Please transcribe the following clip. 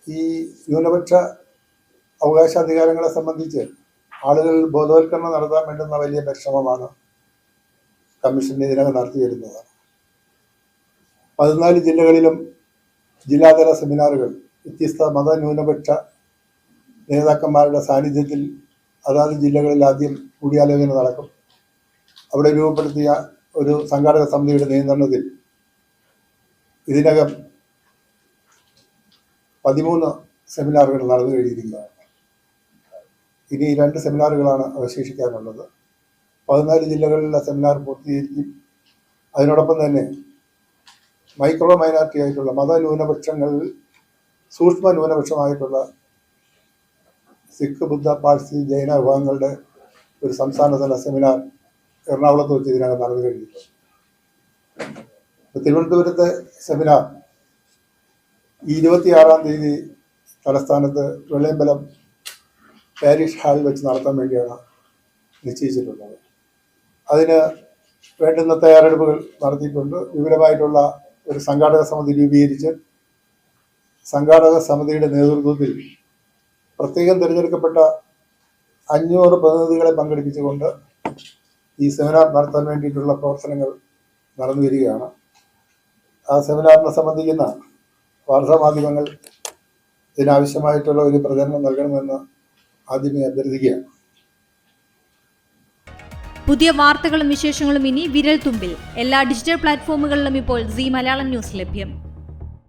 ഈ ന്യൂനപക്ഷ അവകാശാധികാരങ്ങളെ സംബന്ധിച്ച് ആളുകൾ ബോധവൽക്കരണം നടത്താൻ വേണ്ടുന്ന വലിയ പരിശ്രമമാണ് കമ്മീഷൻ ഇതിനകം നടത്തി വരുന്നത്. 14 ജില്ലകളിലും ജില്ലാതല സെമിനാറുകൾ വ്യത്യസ്ത മതന്യൂനപക്ഷ നേതാക്കന്മാരുടെ സാന്നിധ്യത്തിൽ അതാത് ജില്ലകളിൽ ആദ്യം കൂടിയാലോചന നടക്കും. അവിടെ രൂപപ്പെടുത്തിയ ഒരു സംഘാടക സമിതിയുടെ നിയന്ത്രണത്തിൽ ഇതിനകം 13 സെമിനാറുകൾ നടന്നു കഴിഞ്ഞിരിക്കുകയാണ്. ഇനി 2 സെമിനാറുകളാണ് അവശേഷിക്കാനുള്ളത്. 14 ജില്ലകളിലെ സെമിനാർ പൂർത്തീകരിക്കും. അതിനോടൊപ്പം തന്നെ മൈക്രോ മൈനോറിറ്റി ആയിട്ടുള്ള മതന്യൂനപക്ഷങ്ങളിൽ സൂക്ഷ്മ ന്യൂനപക്ഷമായിട്ടുള്ള സിഖ്, ബുദ്ധ, പാഴ്സി, ജൈന വിഭാഗങ്ങളുടെ ഒരു സംസ്ഥാനതല സെമിനാർ എറണാകുളത്ത് വെച്ച് ഇതിനകം നടന്നു കഴിഞ്ഞിട്ടുണ്ട്. തിരുവനന്തപുരത്തെ സെമിനാർ 26-ാം തീയതി തലസ്ഥാനത്ത് വെള്ളയമ്പലം പാരിഷ് ഹാളിൽ വെച്ച് നടത്താൻ വേണ്ടിയാണ് നിശ്ചയിച്ചിട്ടുള്ളത്. അതിന് വേണ്ടുന്ന തയ്യാറെടുപ്പുകൾ നടത്തിയിട്ടുണ്ട്. വിപുലമായിട്ടുള്ള ഒരു സംഘാടക സമിതി രൂപീകരിച്ച് സംഘാടക സമിതിയുടെ നേതൃത്വത്തിൽ പ്രത്യേകം തിരഞ്ഞെടുക്കപ്പെട്ട 500 പ്രതിനിധികളെ പങ്കെടുപ്പിച്ചുകൊണ്ട് ഈ സെമിനാർ നടത്താൻ വേണ്ടിയിട്ടുള്ള പ്രവർത്തനങ്ങൾ നടന്നു വരികയാണ്. ആ സെമിനാറിനെ സംബന്ധിക്കുന്ന വാർത്താമാധ്യമങ്ങൾ ഇതിനാവശ്യമായിട്ടുള്ള ഒരു പ്രചരണം നൽകണമെന്ന് ആദ്യമേ അഭ്യർത്ഥിക്കുകയാണ്. പുതിയ വാർത്തകളും വിശേഷങ്ങളും ഇനി വിരൽ തുമ്പിൽ. എല്ലാ ഡിജിറ്റൽ പ്ലാറ്റ്ഫോമുകളിലും ഇപ്പോൾ സീ മലയാളം ന്യൂസ് ലഭ്യം.